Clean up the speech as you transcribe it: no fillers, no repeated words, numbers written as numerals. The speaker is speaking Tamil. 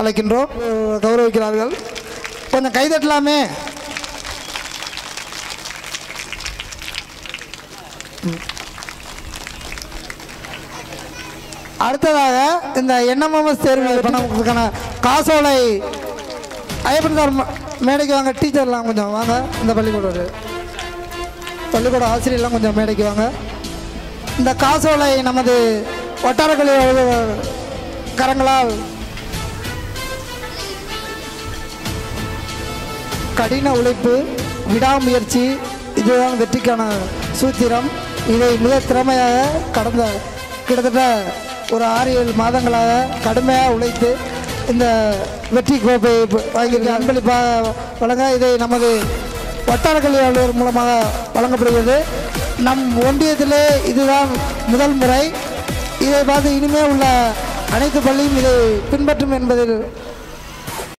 அழைக்கின்றோம். கௌரவிக்கிறார்கள். கொஞ்சம் கைதட்டலாமே. அடுத்ததாக இந்த என்எம்எம்எஸ் தேர்வு பண்ண காசோலை ஐயப்பன் சார் மேடைக்கு வாங்க. டீச்சர்லாம் கொஞ்சம் வாங்க. இந்த பள்ளிக்கூட ஆசிரியர்லாம் கொஞ்சம் மேடைக்கு வாங்க. இந்த காசோலை நமது வட்டாரக்கல்வி கரங்களால் கடின உழைப்பு, விடாமுயற்சி இதுதான் வெற்றிக்கான சூத்திரம். இதை மிக திறமையாக கடந்த கிட்டத்தட்ட ஒரு 6-7 மாதங்களாக கடுமையாக உழைத்து இந்த வெற்றி கோப்பை வாங்கியிருக்க அன்பளிப்பாக வழங்க இதை நமது வட்டார கல்வி அலுவலர் மூலமாக வழங்கப்படுகிறது. நம் ஒன்றியத்திலே இதுதான் முதல் முறை. இதை பார்த்து இனிமே உள்ள அனைத்து பள்ளியும் இதை பின்பற்றும் என்பதில்